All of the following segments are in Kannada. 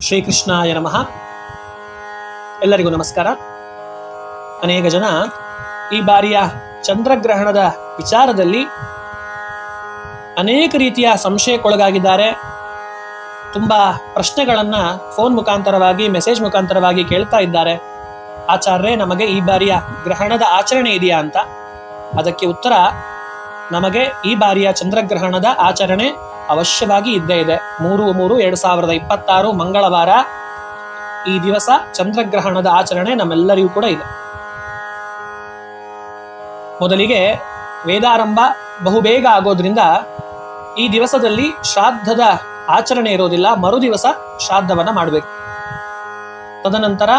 ಶ್ರೀಕೃಷ್ಣಾಯ ನಮಃ. ಎಲ್ಲರಿಗೂ ನಮಸ್ಕಾರ. ಅನೇಕ ಜನ ಈ ಬಾರಿಯ ಚಂದ್ರಗ್ರಹಣದ ವಿಚಾರದಲ್ಲಿ ಅನೇಕ ರೀತಿಯ ಸಂಶಯಕ್ಕೊಳಗಾಗಿದ್ದಾರೆ. ತುಂಬ ಪ್ರಶ್ನೆಗಳನ್ನು ಫೋನ್ ಮುಖಾಂತರವಾಗಿ, ಮೆಸೇಜ್ ಮುಖಾಂತರವಾಗಿ ಕೇಳ್ತಾ ಇದ್ದಾರೆ. ಆಚಾರ್ಯರೇ, ನಮಗೆ ಈ ಬಾರಿಯ ಗ್ರಹಣದ ಆಚರಣೆ ಇದೆಯಾ ಅಂತ. ಅದಕ್ಕೆ ಉತ್ತರ, ನಮಗೆ ಈ ಬಾರಿಯ ಚಂದ್ರಗ್ರಹಣದ ಆಚರಣೆ ಅವಶ್ಯವಾಗಿ ಇದ್ದೇ ಇದೆ. 3/3/2026 ಮಂಗಳವಾರ ಈ ದಿವಸ ಚಂದ್ರಗ್ರಹಣದ ಆಚರಣೆ ನಮ್ಮೆಲ್ಲರಿಗೂ ಕೂಡ ಇದೆ. ಮೊದಲಿಗೆ ವೇದಾರಂಭ ಬಹುಬೇಗ ಆಗೋದ್ರಿಂದ ಈ ದಿವಸದಲ್ಲಿ ಶ್ರಾದ್ದದ ಆಚರಣೆ ಇರೋದಿಲ್ಲ. ಮರುದಿವಸ ಶ್ರಾದ್ದವನ್ನ ಮಾಡಬೇಕು. ತದನಂತರ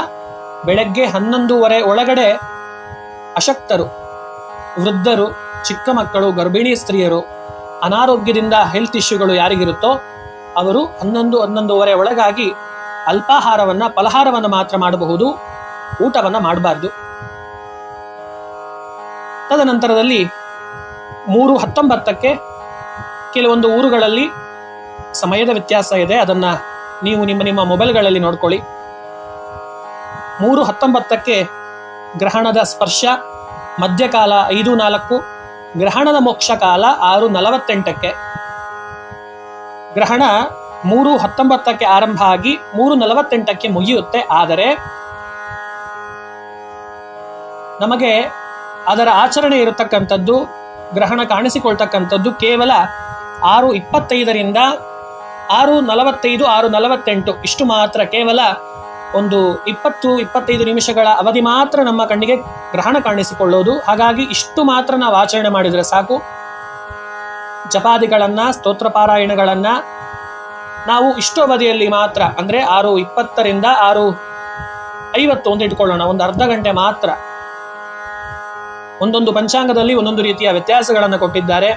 ಬೆಳಗ್ಗೆ 11:30 ಒಳಗಡೆ ಅಶಕ್ತರು, ವೃದ್ಧರು, ಚಿಕ್ಕ ಮಕ್ಕಳು, ಗರ್ಭಿಣಿ ಸ್ತ್ರೀಯರು, ಅನಾರೋಗ್ಯದಿಂದ ಹೆಲ್ತ್ ಇಶ್ಯೂಗಳು ಯಾರಿಗಿರುತ್ತೋ ಅವರು 11:30 ಒಳಗಾಗಿ ಅಲ್ಪಾಹಾರವನ್ನ, ಫಲಹಾರವನ್ನ ಮಾತ್ರ ಮಾಡಬಹುದು. ಊಟವನ್ನ ಮಾಡಬಾರ್ದು. ತದನಂತರದಲ್ಲಿ 3:19 ಕೆಲವೊಂದು ಊರುಗಳಲ್ಲಿ ಸಮಯದ ವ್ಯತ್ಯಾಸ ಇದೆ. ಅದನ್ನ ನೀವು ನಿಮ್ಮ ಮೊಬೈಲ್ಗಳಲ್ಲಿ ನೋಡ್ಕೊಳ್ಳಿ. 3:19 ಗ್ರಹಣದ ಸ್ಪರ್ಶ, ಮಧ್ಯಕಾಲ 5:04, ಗ್ರಹಣದ ಮೋಕ್ಷ ಕಾಲ 6:48. ಗ್ರಹಣ 3:19 ಆರಂಭ ಆಗಿ 3:48 ಮುಗಿಯುತ್ತೆ. ಆದರೆ ನಮಗೆ ಅದರ ಆಚರಣೆ ಇರತಕ್ಕಂಥದ್ದು, ಗ್ರಹಣ ಕಾಣಿಸಿಕೊಳ್ತಕ್ಕಂಥದ್ದು ಕೇವಲ 6:25 6:45, 6:48 ಇಷ್ಟು ಮಾತ್ರ. ಕೇವಲ ಒಂದು 20-25 ನಿಮಿಷಗಳ ಅವಧಿ ಮಾತ್ರ ನಮ್ಮ ಕಣ್ಣಿಗೆ ಗ್ರಹಣ ಕಾಣಿಸಿಕೊಳ್ಳೋದು. ಹಾಗಾಗಿ ಇಷ್ಟು ಮಾತ್ರ ನಾವು ಆಚರಣೆ ಮಾಡಿದರೆ ಸಾಕು. ಜಪಾದಿಗಳನ್ನ, ಸ್ತೋತ್ರ ಪಾರಾಯಣಗಳನ್ನ ನಾವು ಇಷ್ಟು ಅವಧಿಯಲ್ಲಿ ಮಾತ್ರ, ಅಂದ್ರೆ 6:20 6:50 ಒಂದು ಇಟ್ಕೊಳ್ಳೋಣ, ಒಂದು ಅರ್ಧ ಗಂಟೆ ಮಾತ್ರ. ಒಂದೊಂದು ಪಂಚಾಂಗದಲ್ಲಿ ಒಂದೊಂದು ರೀತಿಯ ವ್ಯತ್ಯಾಸಗಳನ್ನು ಕೊಟ್ಟಿದ್ದಾರೆ.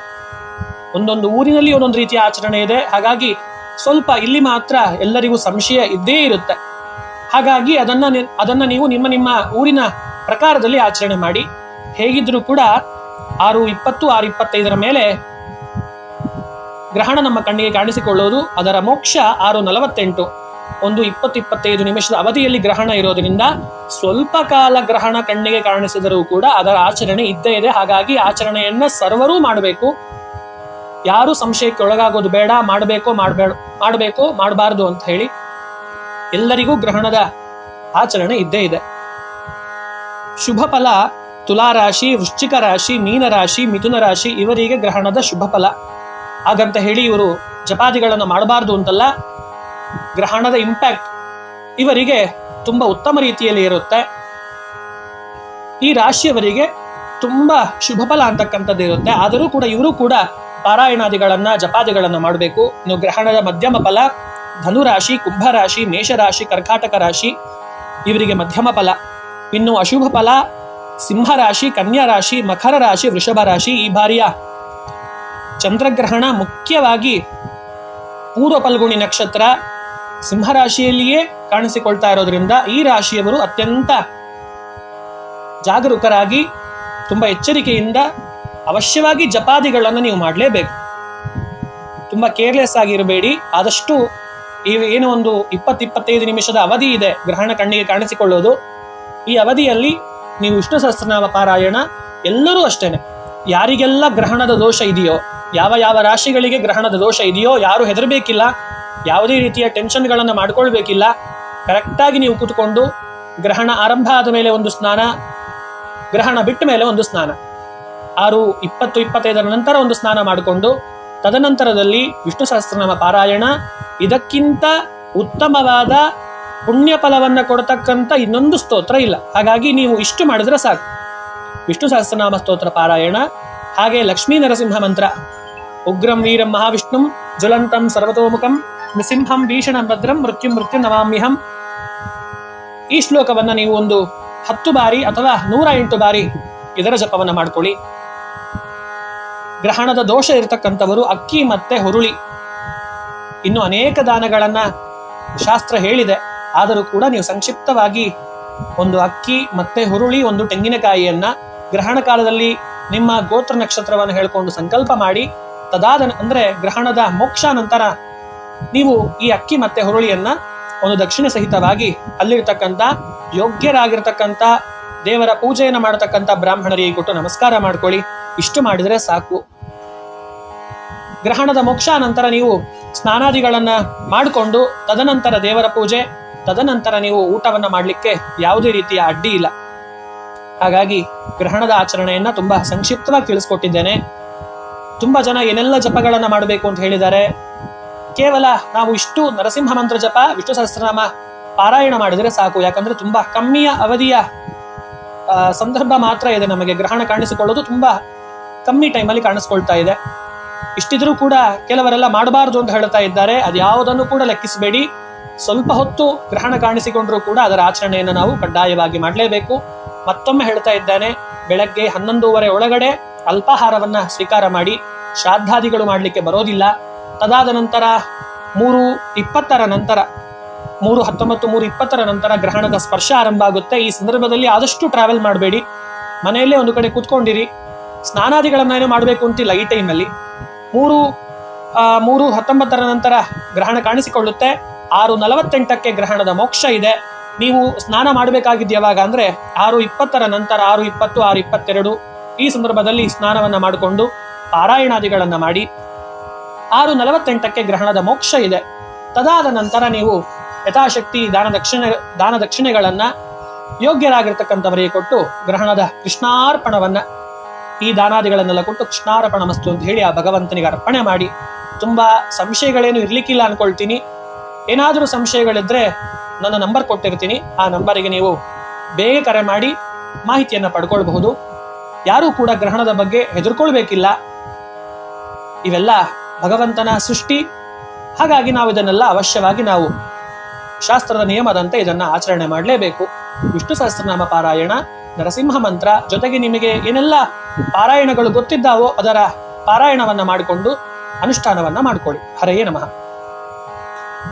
ಒಂದೊಂದು ಊರಿನಲ್ಲಿ ಒಂದೊಂದು ರೀತಿಯ ಆಚರಣೆ ಇದೆ. ಹಾಗಾಗಿ ಸ್ವಲ್ಪ ಇಲ್ಲಿ ಮಾತ್ರ ಎಲ್ಲರಿಗೂ ಸಂಶಯ ಇದ್ದೇ ಇರುತ್ತೆ. ಹಾಗಾಗಿ ಅದನ್ನ ನೀವು ನಿಮ್ಮ ಊರಿನ ಪ್ರಕಾರದಲ್ಲಿ ಆಚರಣೆ ಮಾಡಿ. ಹೇಗಿದ್ರೂ ಕೂಡ 6:20 6:25 ಮೇಲೆ ಗ್ರಹಣ ನಮ್ಮ ಕಣ್ಣಿಗೆ ಕಾಣಿಸಿಕೊಳ್ಳೋದು. ಅದರ ಮೋಕ್ಷ 6:48, ಒಂದು 20-25 ನಿಮಿಷದ ಅವಧಿಯಲ್ಲಿ ಗ್ರಹಣ ಇರೋದ್ರಿಂದ ಸ್ವಲ್ಪ ಕಾಲ ಗ್ರಹಣ ಕಣ್ಣಿಗೆ ಕಾಣಿಸಿದರೂ ಕೂಡ ಅದರ ಆಚರಣೆ ಇದ್ದೇ ಇದೆ. ಹಾಗಾಗಿ ಆಚರಣೆಯನ್ನ ಸರ್ವರೂ ಮಾಡಬೇಕು. ಯಾರು ಸಂಶಯಕ್ಕೆ ಒಳಗಾಗೋದು ಬೇಡ. ಮಾಡಬೇಕೋ ಮಾಡಬಾರ್ದು ಅಂತ ಹೇಳಿ ಎಲ್ಲರಿಗೂ ಗ್ರಹಣದ ಆಚರಣೆ ಇದ್ದೇ ಇದೆ. ಶುಭ ಫಲ ತುಲಾರಾಶಿ, ವೃಶ್ಚಿಕ ರಾಶಿ, ಮೀನರಾಶಿ, ಮಿಥುನ ರಾಶಿ ಇವರಿಗೆ ಗ್ರಹಣದ ಶುಭ ಫಲ. ಹಾಗಂತ ಹೇಳಿ ಇವರು ಜಪಾದಿಗಳನ್ನು ಮಾಡಬಾರ್ದು ಅಂತಲ್ಲ. ಗ್ರಹಣದ ಇಂಪ್ಯಾಕ್ಟ್ ಇವರಿಗೆ ತುಂಬಾ ಉತ್ತಮ ರೀತಿಯಲ್ಲಿ ಇರುತ್ತೆ. ಈ ರಾಶಿಯವರಿಗೆ ತುಂಬಾ ಶುಭ ಫಲ ಅಂತಕ್ಕಂಥದ್ದು ಇರುತ್ತೆ. ಆದರೂ ಕೂಡ ಇವರು ಕೂಡ ಪಾರಾಯಣಾದಿಗಳನ್ನ, ಜಪಾದಿಗಳನ್ನ ಮಾಡಬೇಕು. ಇನ್ನು ಗ್ರಹಣದ ಮಧ್ಯಮ ಫಲ ಧನುರಾಶಿ, ಕುಂಭರಾಶಿ, ಮೇಷರಾಶಿ, ಕರ್ಕಾಟಕ ರಾಶಿ ಇವರಿಗೆ ಮಧ್ಯಮ ಫಲ. ಇನ್ನು ಅಶುಭ ಫಲ ಸಿಂಹರಾಶಿ, ಕನ್ಯಾ ರಾಶಿ, ಮಕರ ರಾಶಿ, ವೃಷಭ ರಾಶಿ. ಈ ಬಾರಿಯ ಚಂದ್ರಗ್ರಹಣ ಮುಖ್ಯವಾಗಿ ಪೂರ್ವ ಫಲ್ಗುಣಿ ನಕ್ಷತ್ರ ಸಿಂಹರಾಶಿಯಲ್ಲಿಯೇ ಕಾಣಿಸಿಕೊಳ್ತಾ ಇರೋದ್ರಿಂದ ಈ ರಾಶಿಯವರು ಅತ್ಯಂತ ಜಾಗರೂಕರಾಗಿ, ತುಂಬಾ ಎಚ್ಚರಿಕೆಯಿಂದ ಅವಶ್ಯವಾಗಿ ಜಪಾದಿಗಳನ್ನು ನೀವು ಮಾಡಲೇಬೇಕು. ತುಂಬಾ ಕೇರ್ಲೆಸ್ ಆಗಿರಬೇಡಿ. ಆದಷ್ಟು ಏನು ಒಂದು 20-25 ನಿಮಿಷದ ಅವಧಿ ಇದೆ ಗ್ರಹಣ ಕಣ್ಣಿಗೆ ಕಾಣಿಸಿಕೊಳ್ಳೋದು. ಈ ಅವಧಿಯಲ್ಲಿ ನೀವು ವಿಷ್ಣು ಸಹಸ್ರನಾಮ ಪಾರಾಯಣ, ಎಲ್ಲರೂ ಅಷ್ಟೇನೆ, ಯಾರಿಗೆಲ್ಲ ಗ್ರಹಣದ ದೋಷ ಇದೆಯೋ, ಯಾವ ರಾಶಿಗಳಿಗೆ ಗ್ರಹಣದ ದೋಷ ಇದೆಯೋ ಯಾರು ಹೆದರಬೇಕಿಲ್ಲ. ಯಾವುದೇ ರೀತಿಯ ಟೆನ್ಷನ್ಗಳನ್ನು ಮಾಡ್ಕೊಳ್ಬೇಕಿಲ್ಲ. ಕರೆಕ್ಟಾಗಿ ನೀವು ಕೂತ್ಕೊಂಡು ಗ್ರಹಣ ಆರಂಭ ಆದ ಮೇಲೆ ಒಂದು ಸ್ನಾನ, ಗ್ರಹಣ ಬಿಟ್ಟ ಮೇಲೆ ಒಂದು ಸ್ನಾನ, 6:20-25 ನಂತರ ಒಂದು ಸ್ನಾನ ಮಾಡಿಕೊಂಡು ತದನಂತರದಲ್ಲಿ ವಿಷ್ಣು ಸಹಸ್ರನಾಮ ಪಾರಾಯಣ. ಇದಕ್ಕಿಂತ ಉತ್ತಮವಾದ ಪುಣ್ಯ ಫಲವನ್ನ ಕೊಡತಕ್ಕಂಥ ಇನ್ನೊಂದು ಸ್ತೋತ್ರ ಇಲ್ಲ. ಹಾಗಾಗಿ ನೀವು ಇಷ್ಟು ಮಾಡಿದ್ರೆ ಸಾಕು. ವಿಷ್ಣು ಸಹಸ್ರನಾಮ ಸ್ತೋತ್ರ ಪಾರಾಯಣ, ಹಾಗೆ ಲಕ್ಷ್ಮೀ ನರಸಿಂಹ ಮಂತ್ರ, ಉಗ್ರಂ ವೀರಂ ಮಹಾವಿಷ್ಣುಂ ಜ್ವಲಂತಂ ಸರ್ವತೋಮುಖಂ ನೃಸಿಂಹಂ ಭೀಷಣಂ ಭದ್ರಂ ಮೃತ್ಯು ನಮಾಮ್ಯಹಂ. ಈ ಶ್ಲೋಕವನ್ನ ನೀವು ಒಂದು 10 ಬಾರಿ ಅಥವಾ 108 ಬಾರಿ ಇದರ ಜಪವನ್ನ ಮಾಡ್ಕೊಳ್ಳಿ. ಗ್ರಹಣದ ದೋಷ ಇರತಕ್ಕಂಥವರು ಅಕ್ಕಿ ಮತ್ತೆ ಹುರುಳಿ, ಇನ್ನು ಅನೇಕ ದಾನಗಳನ್ನ ಶಾಸ್ತ್ರ ಹೇಳಿದೆ. ಆದರೂ ಕೂಡ ನೀವು ಸಂಕ್ಷಿಪ್ತವಾಗಿ ಒಂದು ಅಕ್ಕಿ ಮತ್ತೆ ಹುರುಳಿ, ಒಂದು ತೆಂಗಿನಕಾಯಿಯನ್ನ ಗ್ರಹಣ ಕಾಲದಲ್ಲಿ ನಿಮ್ಮ ಗೋತ್ರ ನಕ್ಷತ್ರವನ್ನು ಹೇಳ್ಕೊಂಡು ಸಂಕಲ್ಪ ಮಾಡಿ, ತದಾದ ಅಂದ್ರೆ ಗ್ರಹಣದ ಮೋಕ್ಷ ನಂತರ ನೀವು ಈ ಅಕ್ಕಿ ಮತ್ತೆ ಹುರುಳಿಯನ್ನ ಒಂದು ದಕ್ಷಿಣೆ ಸಹಿತವಾಗಿ ಅಲ್ಲಿರ್ತಕ್ಕಂಥ ಯೋಗ್ಯರಾಗಿರ್ತಕ್ಕಂಥ ದೇವರ ಪೂಜೆಯನ್ನು ಮಾಡತಕ್ಕಂಥ ಬ್ರಾಹ್ಮಣರಿಗೆ ಕೊಟ್ಟು ನಮಸ್ಕಾರ ಮಾಡ್ಕೊಳ್ಳಿ. ಇಷ್ಟು ಮಾಡಿದರೆ ಸಾಕು. ಗ್ರಹಣದ ಮೋಕ್ಷ ನಂತರ ನೀವು ಸ್ನಾನಾದಿಗಳನ್ನ ಮಾಡಿಕೊಂಡು ತದನಂತರ ದೇವರ ಪೂಜೆ, ತದನಂತರ ನೀವು ಊಟವನ್ನ ಮಾಡಲಿಕ್ಕೆ ಯಾವುದೇ ರೀತಿಯ ಅಡ್ಡಿ ಇಲ್ಲ. ಹಾಗಾಗಿ ಗ್ರಹಣದ ಆಚರಣೆಯನ್ನ ತುಂಬಾ ಸಂಕ್ಷಿಪ್ತವಾಗಿ ತಿಳಿಸ್ಕೊಟ್ಟಿದ್ದೇನೆ. ತುಂಬಾ ಜನ ಏನೆಲ್ಲ ಜಪಗಳನ್ನ ಮಾಡಬೇಕು ಅಂತ ಹೇಳಿದ್ದಾರೆ. ಕೇವಲ ನಾವು ಇಷ್ಟು ನರಸಿಂಹ ಮಂತ್ರ ಜಪ, ವಿಷ್ಣು ಸಹಸ್ರನಾಮ ಪಾರಾಯಣ ಮಾಡಿದರೆ ಸಾಕು. ಯಾಕಂದ್ರೆ ತುಂಬಾ ಕಮ್ಮಿಯ ಅವಧಿಯ ಸಂದರ್ಭ ಮಾತ್ರ ಇದೆ. ನಮಗೆ ಗ್ರಹಣ ಕಾಣಿಸಿಕೊಳ್ಳೋದು ತುಂಬಾ ಕಮ್ಮಿ ಟೈಮಲ್ಲಿ ಕಾಣಿಸ್ಕೊಳ್ತಾ ಇದೆ. ಇಷ್ಟಿದ್ರೂ ಕೂಡ ಕೆಲವರೆಲ್ಲ ಮಾಡಬಾರದು ಅಂತ ಹೇಳ್ತಾ ಇದ್ದಾರೆ. ಅದ್ಯಾವುದನ್ನು ಕೂಡ ಲೆಕ್ಕಿಸಬೇಡಿ. ಸ್ವಲ್ಪ ಹೊತ್ತು ಗ್ರಹಣ ಕಾಣಿಸಿಕೊಂಡ್ರೂ ಕೂಡ ಅದರ ಆಚರಣೆಯನ್ನು ನಾವು ಕಡ್ಡಾಯವಾಗಿ ಮಾಡಲೇಬೇಕು. ಮತ್ತೊಮ್ಮೆ ಹೇಳ್ತಾ ಇದ್ದೇನೆ, ಬೆಳಗ್ಗೆ 11:30 ಒಳಗಡೆ ಅಲ್ಪಾಹಾರವನ್ನ ಸ್ವೀಕಾರ ಮಾಡಿ. ಶ್ರಾದ್ದಾದಿಗಳು ಮಾಡಲಿಕ್ಕೆ ಬರೋದಿಲ್ಲ. ತದಾದ ನಂತರ 3:20 ನಂತರ 3:19 ನಂತರ ಗ್ರಹಣದ ಸ್ಪರ್ಶ ಆರಂಭ ಆಗುತ್ತೆ. ಈ ಸಂದರ್ಭದಲ್ಲಿ ಆದಷ್ಟು ಟ್ರಾವೆಲ್ ಮಾಡಬೇಡಿ. ಮನೆಯಲ್ಲೇ ಒಂದು ಕಡೆ ಕೂತ್ಕೊಂಡಿರಿ. ಸ್ನಾನಾದಿಗಳನ್ನ ಏನೋ ಮಾಡಬೇಕು ಅಂತಿಲ್ಲ ಈ ಟೈಮಲ್ಲಿ. 3:19 ನಂತರ ಗ್ರಹಣ ಕಾಣಿಸಿಕೊಳ್ಳುತ್ತೆ. 6:48 ಗ್ರಹಣದ ಮೋಕ್ಷ ಇದೆ. ನೀವು ಸ್ನಾನ ಮಾಡಬೇಕಾಗಿದ್ದು ಯಾವಾಗ ಅಂದ್ರೆ 6:20 ನಂತರ, 6:20, 6:22 ಈ ಸಂದರ್ಭದಲ್ಲಿ ಸ್ನಾನವನ್ನ ಮಾಡಿಕೊಂಡು ಪಾರಾಯಣಾದಿಗಳನ್ನ ಮಾಡಿ 6:48 ಗ್ರಹಣದ ಮೋಕ್ಷ ಇದೆ. ತದಾದ ನಂತರ ನೀವು ಯಥಾಶಕ್ತಿ ದಾನ ದಕ್ಷಿಣೆಗಳನ್ನ ಯೋಗ್ಯರಾಗಿರ್ತಕ್ಕಂಥವರಿಗೆ ಕೊಟ್ಟು ಗ್ರಹಣದ ಕೃಷ್ಣಾರ್ಪಣವನ್ನ, ಈ ದಾನಾದಿಗಳನ್ನೆಲ್ಲ ಕೊಟ್ಟು ಕೃಷ್ಣಾರ್ಪಣ ಮಸ್ತು ಅಂತ ಹೇಳಿ ಆ ಭಗವಂತನಿಗೆ ಅರ್ಪಣೆ ಮಾಡಿ. ತುಂಬಾ ಸಂಶಯಗಳೇನು ಇರ್ಲಿಕ್ಕಿಲ್ಲ ಅನ್ಕೊಳ್ತೀನಿ. ಏನಾದರೂ ಸಂಶಯಗಳಿದ್ರೆ ನನ್ನ ನಂಬರ್ ಕೊಟ್ಟಿರ್ತೀನಿ. ಆ ನಂಬರಿಗೆ ನೀವು ಬೇಗ ಕರೆ ಮಾಡಿ ಮಾಹಿತಿಯನ್ನ ಪಡ್ಕೊಳ್ಬಹುದು. ಯಾರೂ ಕೂಡ ಗ್ರಹಣದ ಬಗ್ಗೆ ಹೆದರ್ಕೊಳ್ಬೇಕಿಲ್ಲ. ಇವೆಲ್ಲ ಭಗವಂತನ ಸೃಷ್ಟಿ. ಹಾಗಾಗಿ ನಾವು ಇದನ್ನೆಲ್ಲ ಅವಶ್ಯವಾಗಿ ನಾವು ಶಾಸ್ತ್ರದ ನಿಯಮದಂತೆ ಇದನ್ನ ಆಚರಣೆ ಮಾಡಲೇಬೇಕು. ವಿಷ್ಣು ಸಹಸ್ರನಾಮ ಪಾರಾಯಣ, ನರಸಿಂಹ ಮಂತ್ರ ಜೊತೆಗೆ ನಿಮಗೆ ಏನೆಲ್ಲ ಪಾರಾಯಣಗಳು ಗೊತ್ತಿದ್ದಾವೋ ಅದರ ಪಾರಾಯಣವನ್ನ ಮಾಡಿಕೊಂಡು ಅನುಷ್ಠಾನವನ್ನ ಮಾಡಿಕೊಳ್ಳಿ. ಹರೆಯೇ ನಮಃ.